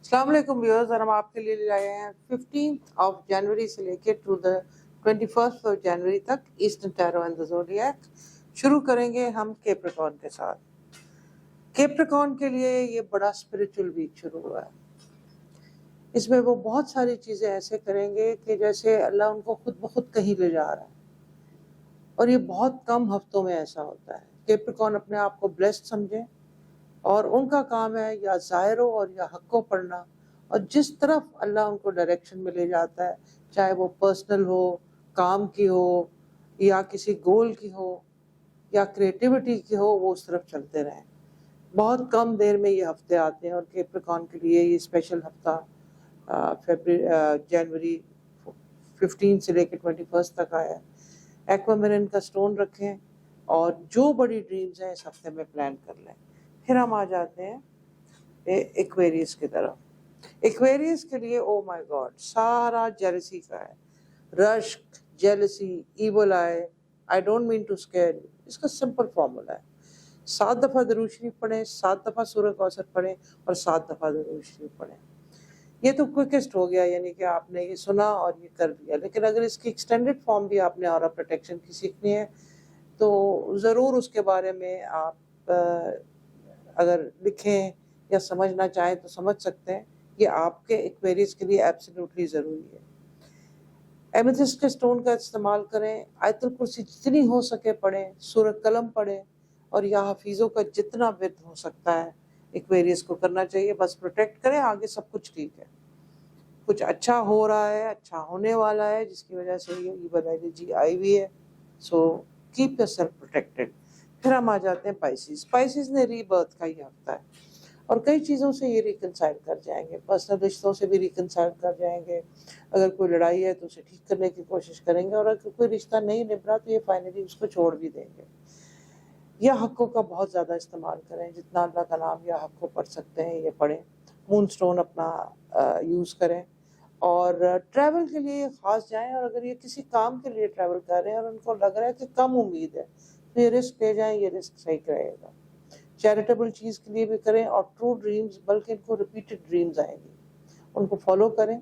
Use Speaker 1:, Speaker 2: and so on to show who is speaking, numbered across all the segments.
Speaker 1: السلام علیکم ویورز، اور ہم آپ کے لیے لے آئے ہیں 15 جنوری سے لے کے ٹو دا 21 جنوری تک ایسٹرن ٹیرو اینڈ دا زوڈیاک۔ شروع کریں گے ہم کیپریکارن کے ساتھ۔ کیپریکارن کے لیے یہ بڑا اسپریچول ویک شروع ہوا ہے۔ اس میں وہ بہت ساری چیزیں ایسے کریں گے کہ جیسے اللہ ان کو خود بخود کہیں لے جا رہا ہے، اور یہ بہت کم ہفتوں میں ایسا ہوتا ہے۔ کیپریکارن اپنے آپ کو بلیسڈ سمجھیں، اور ان کا کام ہے یا ظاہر ہو اور یا حق کو پڑھنا، اور جس طرف اللہ ان کو ڈائریکشن میں لے جاتا ہے، چاہے وہ پرسنل ہو، کام کی ہو، یا کسی گول کی ہو، یا کریٹیوٹی کی ہو، وہ اس طرف چلتے رہیں۔ بہت کم دیر میں یہ ہفتے آتے ہیں، اور کیپریکارن کے لیے یہ اسپیشل ہفتہ جنوری 15 سے لے کے 21 تک آیا ہے۔ ایکوامرین کا سٹون رکھیں، اور جو بڑی ڈریمز ہیں اس ہفتے میں پلان کر لیں۔ پھر ہم آ جاتے ہیں ایکویریس کی طرف۔ ایکویریس کے لیے او مائی گاڈ سارا جیلسی کا ہے، رشک، jealousy, evil I don't mean to scare you. اس کا سمپل فارمولا ہے، 7 دفعہ درود شریف پڑھیں، 7 دفعہ سورہ کوثر پڑھیں، اور 7 دفعہ درود شریف پڑھیں۔ یہ تو کوئکسٹ ہو گیا، یعنی کہ آپ نے یہ سنا اور یہ کر دیا، لیکن اگر اس کی ایکسٹینڈڈ فارم بھی آپ نے اورا پروٹیکشن کی سیکھنی ہے تو ضرور اس کے بارے میں آپ اگر لکھیں یا سمجھنا چاہیں تو سمجھ سکتے ہیں۔ یہ آپ کے ایکویریز کے لیے ایبسلیوٹلی ضروری ہے۔ ایمیتھسٹ کے سٹون کا استعمال کریں، آیت الکرسی جتنی ہو سکے پڑھیں، سورہ قلم پڑھیں، اور یا حفیظوں کا جتنا ورد ہو سکتا ہے ایکویریز کو کرنا چاہیے۔ بس پروٹیکٹ کریں، آگے سب کچھ ٹھیک ہے۔ کچھ اچھا ہو رہا ہے، اچھا ہونے والا ہے، جس کی وجہ سے یہ ایول انرجی آئی ہوئی ہے، so keep your self protected. پھر ہم آ جاتے ہیں پائسیز۔ پائسیز نے ری برتھ کا یہ ہفتہ ہے، اور کئی چیزوں سے یہ ریکنسائل کر جائیں گے، پرسنل رشتوں سے بھی ریکنسائل کر جائیں گے۔ اگر کوئی لڑائی ہے تو اسے ٹھیک کرنے کی کوشش کریں گے، اور اگر کوئی رشتہ نہیں نبھ رہا تو یہ فائنلی اس کو چھوڑ بھی دیں گے۔ یا حقوں کا بہت زیادہ استعمال کریں، جتنا اللہ کا نام یا حق کو پڑھ سکتے ہیں یہ پڑھیں۔ مون سٹون اپنا یوز کریں، اور ٹریول کے لیے خاص جائیں، اور اگر یہ کسی کام کے لیے ٹریول کر رہے ہیں اور ان کو لگ رہا ہے کہ کم امید ہے تو یہ رسک لے جائیں، یہ رسک صحیح رہے گا۔ چیریٹیبل چیز کے لیے بھی کریں، اور ٹرو ڈریمز، بلکہ ان کو ریپیٹڈ ڈریمز آئیں گی، ان کو فالو کریں۔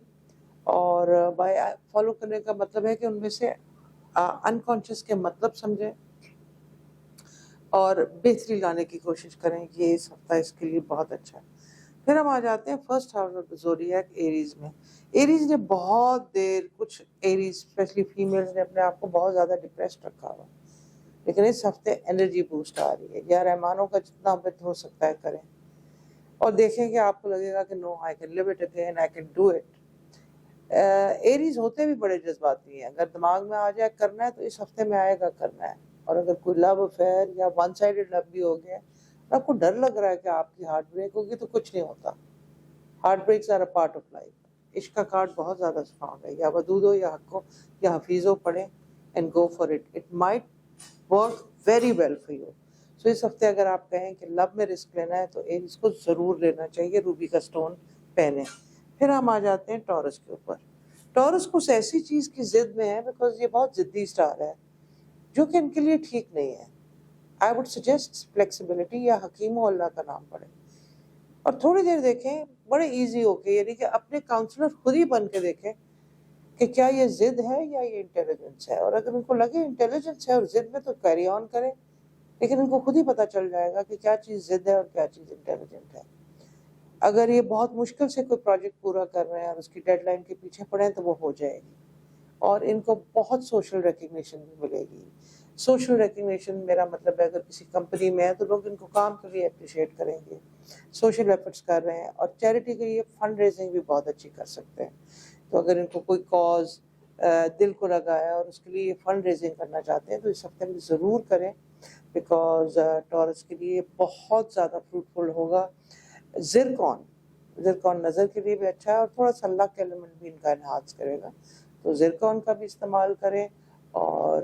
Speaker 1: اور بائی فالو کرنے کا مطلب ہے کہ ان میں سے انکانشیس کے مطلب سمجھیں اور بہتری لانے کی کوشش کریں۔ یہ اس ہفتہ اس کے لیے بہت اچھا ہے۔ پھر ہم آ جاتے ہیں فرسٹ ہاؤس آف زوڈیاک، ایریز میں۔ ایریز نے بہت دیر، کچھ ایریز اسپیشلی فیمیلز نے اپنے آپ کو بہت زیادہ ڈپریسڈ رکھا ہوا، لیکن اس ہفتے انرجی بوسٹ آ رہی ہے۔ یا رحمانوں کا جتنا امت ہو سکتا ہے کریں، اور دیکھیں کہ آپ کو لگے گا کہ no I can live it again, I can do it. Aries ہوتے بھی بڑے جذباتی ہیں، اگر دماغ میں آ جائے کرنا ہے تو اس ہفتے میں آئے گا کرنا ہے۔ اور اگر کوئی لو افیئر یا ون سائیڈڈ لو بھی ہو گیا، آپ کو ڈر لگ رہا ہے کہ آپ کی ہارٹ بریک ہوگی، تو کچھ نہیں ہوتا۔ Heart breaks are a part of life. عشق کا کارڈ بہت زیادہ اسٹرانگ ہے، یا ودود ہو یا حق ہو یا حفیظ ہو، پڑھیں and go for it, it might work very well for you. So اس ہفتے اگر آپ کہیں کہ لو میں رسک لینا ہے تو اس کو ضرور لینا چاہیے، روبی کا سٹون پہنیں۔ پھر ہم آ جاتے ہیں ٹورس کے اوپر۔ ٹورس کچھ ایسی چیز کی ضد میں ہے، بیکاز یہ بہت ضدی سٹار ہے، جو کہ ان کے لیے ٹھیک نہیں ہے۔ آئی وڈ سجیسٹ فلیکسیبلٹی، یا حکیم و اللہ کا نام پڑھیں، اور تھوڑی دیر دیکھیں بڑے ایزی ہو کے، یعنی کہ اپنے کاؤنسلر خود ہی بن کے دیکھیں کہ کیا یہ ضد ہے یا یہ انٹیلیجنس ہے۔ اور اگر ان کو لگے انٹیلیجنس ہے اور ضد میں، تو کیری آن کریں، لیکن ان کو خود ہی پتہ چل جائے گا کہ کیا چیز ضد ہے اور کیا چیز انٹیلیجنٹ ہے۔ اگر یہ بہت مشکل سے کوئی پروجیکٹ پورا کر رہے ہیں اور اس کی ڈیڈ لائن کے پیچھے پڑیں تو وہ ہو جائے گی، اور ان کو بہت سوشل ریکگنیشن بھی ملے گی۔ سوشل ریکگنیشن میرا مطلب ہے اگر کسی کمپنی میں ہے تو لوگ ان کو کام کے لیے اپریشیٹ کریں گے، سوشل ایفرٹس کر رہے ہیں، اور چیریٹی کے لیے فنڈ ریزنگ بھی بہت اچھی کر سکتے ہیں۔ تو اگر ان کو کوئی کاز دل کو لگا ہے اور اس کے لیے فنڈ ریزنگ کرنا چاہتے ہیں تو اس ہفتے میں ضرور کریں، بیکاز ٹورس کے لیے بہت زیادہ فروٹفل ہوگا۔ زرکون نظر کے لیے بھی اچھا ہے، اور تھوڑا سا اللہ کے ایلیمنٹ بھی ان کا انہانس کرے گا، تو زرکون کا بھی استعمال کریں۔ اور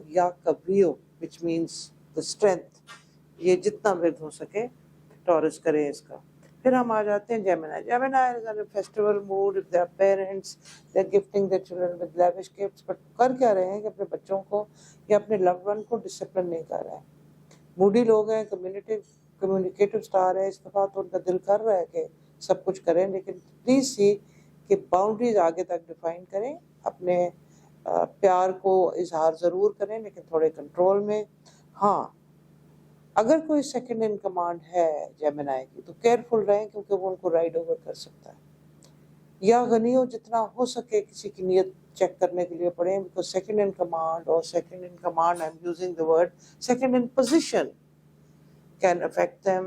Speaker 1: یا کبریو وچ مینس دا اسٹرینتھ، یہ جتنا ورد ہو سکے ٹورس کریں اس کا۔ پھر ہم آ جاتے ہیں Gemini. Gemini is in festival mood, if they are parents they are gifting their children with lavish gifts, but کر کیا رہے ہیں کہ اپنے بچوں کو یا اپنے لوڈ ون کو ڈسپلن نہیں کر رہے ہیں۔ موڈی لوگ ہیں، کمیونیکیٹو اسٹار ہے، اس دفعہ تو ان کا دل کر رہا ہے کہ سب کچھ کریں, لیکن پلیز سی کہ باؤنڈریز آگے تک ڈیفائن کریں, اپنے پیار کو اظہار ضرور کریں لیکن تھوڑے کنٹرول میں. ہاں اگر کوئی سیکنڈ ان کمانڈ ہے جیمنائی کی تو کیئرفل رہیں, کیونکہ وہ ان کو رائڈ اوور کر سکتا ہے. یا غنیوں جتنا ہو سکے کسی کی نیت چیک کرنے کے لیے پڑھیں, بیکاز سیکنڈ ان کمانڈ اور second in command, I am using the word second in position, can affect them,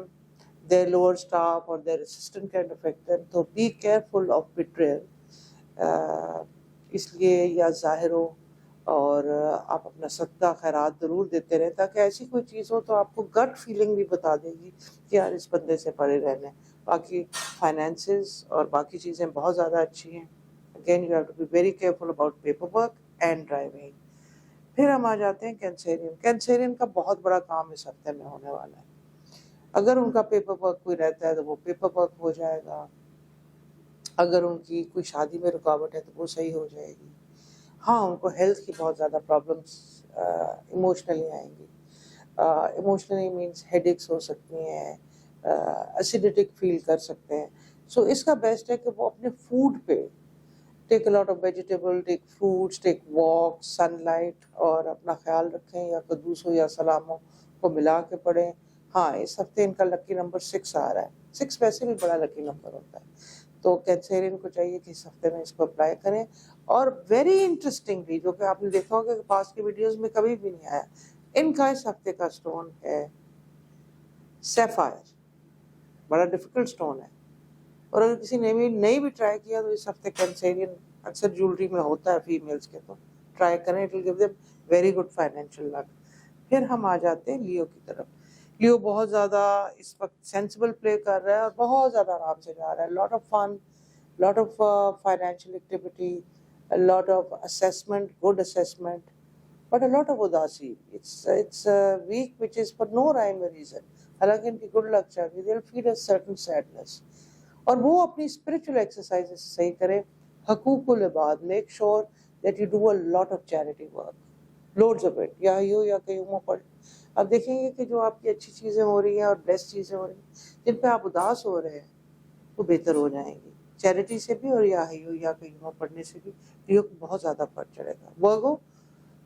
Speaker 1: their lower staff or their assistant can affect them. So be careful of betrayal. اس لیے یا ظاہر ہو اور آپ اپنا صدقہ خیرات ضرور دیتے رہیں, تاکہ ایسی کوئی چیز ہو تو آپ کو گٹ فیلنگ بھی بتا دے گی کہ یار اس بندے سے پرے رہنا ہے. باقی فائنینسز اور باقی چیزیں بہت زیادہ اچھی ہیں. Again you have to be very careful about paper work and driving. پھر ہم آ جاتے ہیں کینسیرین. کینسیرین کا بہت بڑا کام اس ہفتے میں ہونے والا ہے. اگر ان کا پیپر ورک کوئی رہتا ہے تو وہ پیپر ورک ہو جائے گا, اگر ان کی کوئی شادی میں رکاوٹ ہے تو وہ صحیح ہو جائے گی. ہاں ان کو ہیلتھ کی بہت زیادہ پرابلمس ایموشنلی آئیں گی. ایموشنلی مینس ہیڈ ایکس ہو سکتی ہیں, ایسیڈیٹک فیل کر سکتے ہیں. سو اس کا بیسٹ ہے کہ وہ اپنے فوڈ پہ take a lot of vegetable, take fruits, take walk, sun light, اور اپنا خیال رکھیں. یا قدوس ہو یا سلام ہو کو ملا کے پڑھیں. ہاں اس ہفتے ان کا لکی نمبر 6 آ رہا ہے. 6 ویسے بھی بڑا لکی نمبر ہوتا ہے, تو کینسیرین کو چاہیے کہ اس ہفتے میں اس کو اپلائی کریں. اور ویری انٹرسٹنگلی, جو کہ آپ نے دیکھا ہوگا کہ پاس کی ویڈیوز میں کبھی بھی نہیں آیا, ان کا اس ہفتے کا سٹون ہے سیفائر. بڑا ڈیفیکلٹ سٹون ہے, اور اگر کسی نے بھی نہیں بھی ٹرائی کیا تو اس ہفتے کینسیرین اکثر جیولری میں ہوتا ہے فیمیلز کے, تو ٹرائی کریں, it will give them very good financial luck. پھر ہم آ جاتے ہیں لیو کی طرف. لیو بہت زیادہ اس وقت سینسبل پلے کر رہا ہے اور بہت زیادہ آرام سے جا رہا ہے. Lot of fun, lot of financial activity, lot of assessment, good assessment, but lot of اداسی. It's week which is for no rhyme reason. حالانکہ ان کی گڈ لک چل رہی ہے, دے ول فیل اے سرٹن سیڈنس. اور وہ اپنی اسپرچل ایکسرسائز صحیح کرے. حقوق العباد, make sure that you do a lot of charity work, loads of it. یا ہو یا کہیں پڑھ. اب دیکھیں گے کہ جو آپ کی اچھی چیزیں ہو رہی ہیں اور بیسٹ چیزیں ہو رہی ہیں, جن پہ آپ اداس ہو رہے ہیں, وہ بہتر ہو جائیں گی. چیریٹی سے بھی اور یا ہو یا کہیں پڑھنے سے بھی لیو کو بہت زیادہ فرق چڑھے گا. ورگو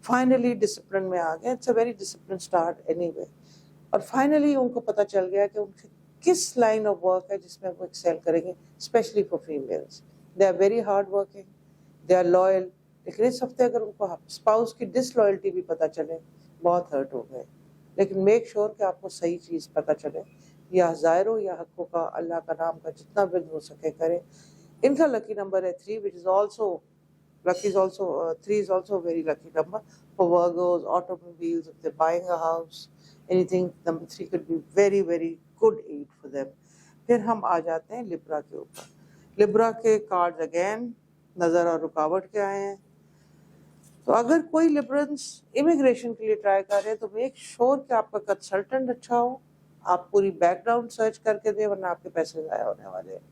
Speaker 1: فائنلی ڈسپلن میں آ گئے. It's a very discipline start anyway. اور فائنلی ان کو پتہ چل گیا کہ ان کی کس لائن آف ورک ہے جس میں وہ ایکسیل کریں گے, especially for families. They are very hard working, they are loyal. لیکن اس ہفتے اگر ان کو اسپاؤس کی ڈس لوئلٹی بھی پتہ چلے, بہت ہرٹ ہو گئے. لیکن میک شیور کہ آپ کو صحیح چیز پتہ چلے. یا ظاہر ہو یا حقوں کا, اللہ کا نام کا جتنا ورد ہو سکے کریں. ان کا لکی نمبر ہے 3, which is also lucky is also 3 is also a very lucky number for Virgos, automobiles, if they're buying a house, anything. Number 3 could be very very good aid for them. پھر ہم آ جاتے ہیں لبرا کے اوپر. لبرا کے card again نظر اور رکاوٹ کے آئے ہیں. تو اگر کوئی لبرنس امیگریشن کے لیے ٹرائی کر رہے ہیں تو میک شور کہ آپ کا کنسلٹنٹ اچھا ہو, آپ پوری بیک گراؤنڈ سرچ کر کے دیں, ورنہ آپ کے پیسے ضائع ہونے والے ہیں.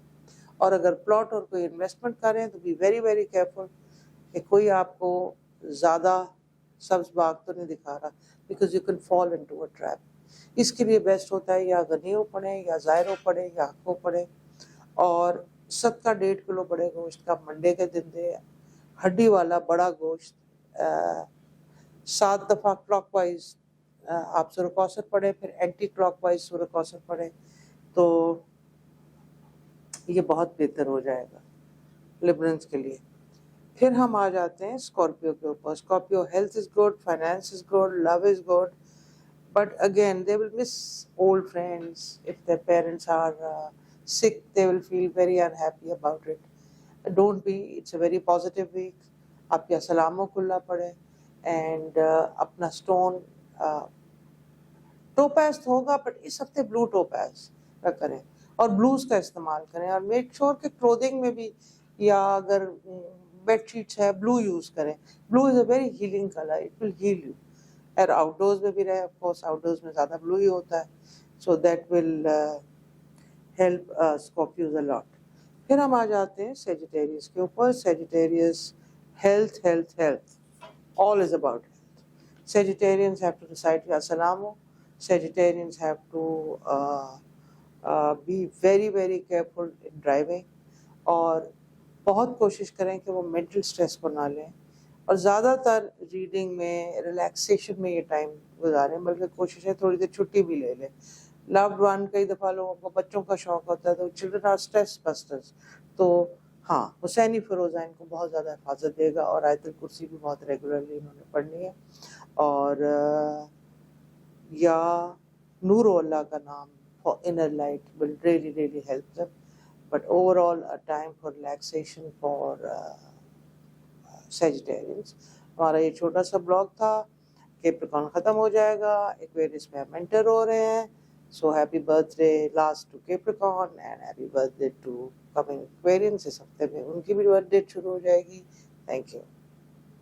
Speaker 1: اور اگر پلاٹ اور کوئی انویسٹمنٹ کر رہے ہیں تو بی ویری ویری کیئرفل کہ کوئی آپ کو زیادہ سبز باغ تو نہیں دکھا رہا, because you can fall into a trap. اس کے لیے بیسٹ ہوتا ہے یا غنیوں پڑھیں یا ظاہروں پڑھیں یا حقوں پڑھیں. اور صدقہ 1.5 کلو بڑے گوشت کا منڈے کے دن دے, ہڈی والا بڑا گوشت 7 دفعہ کلاک وائز آپ سورہ کوثر پڑھیں, پھر اینٹی کلاک وائز سورہ کوثر پڑھیں, تو یہ بہت بہتر ہو جائے گا لبرنس کے لیے. پھر ہم آ جاتے ہیں اسکارپیو کے اوپر. Scorpio health is good, finance is good, love is good, but again they will miss old friends. If their parents are sick, they will feel very unhappy about it. Don't be, it's a very positive week. آپ یا سلاموں کلّا پڑھیں, and اپنا stone ٹوپیز ہوگا, but اس ہفتے بلو ٹوپیز کا کریں اور blues کا استعمال کریں. اور میک شور کہ کلودنگ میں بھی, یا اگر بیڈ شیٹس ہے, بلو یوز کریں. Blue is a very healing colour, it will heal you. اور آؤٹ ڈورز میں بھی رہے, آف کورس آؤٹ ڈورز میں زیادہ بلو ہی ہوتا ہے, so that will help Scorpios a lot. پھر ہم آ جاتے ہیں سیجیٹیریس کے اوپر. Sagittarius health, all is about health. Sagittarians have to recite Ya Salamu. Sagittarians have to be very very careful in driving, اور بہت کوشش کریں کہ وہ مینٹل اسٹریس کو نہ لیں, اور زیادہ تر ریڈنگ میں, ریلیکسیشن میں یہ ٹائم گزاریں, بلکہ کوشش ہے تھوڑی دیر چھٹی بھی لے لیں. لوڈ ون, کئی دفعہ لوگوں کو بچوں کا شوق ہوتا ہے, تو چلڈرن آر اسٹریس بسٹرز. تو ہاں, حسینی فیروزہ ان کو بہت زیادہ حفاظت دے گا, اور آیت الکرسی بھی بہت ریگولرلی انہوں نے پڑھنی ہے, اور یا نور اللہ کا نام for inner light will really help them. But overall, a time for relaxation for Sagittarians. ہمارا یہ چھوٹا سا بلاگ تھا. کیپریکان ختم ہو جائے گا, ایکویرس میں منٹر ہو رہے ہیں. So happy birthday last to Capricorn and happy birthday to coming Aquarians. اس ہفتے میں ان کی بھی برتھ ڈیٹ شروع ہو جائے گی. Thank you.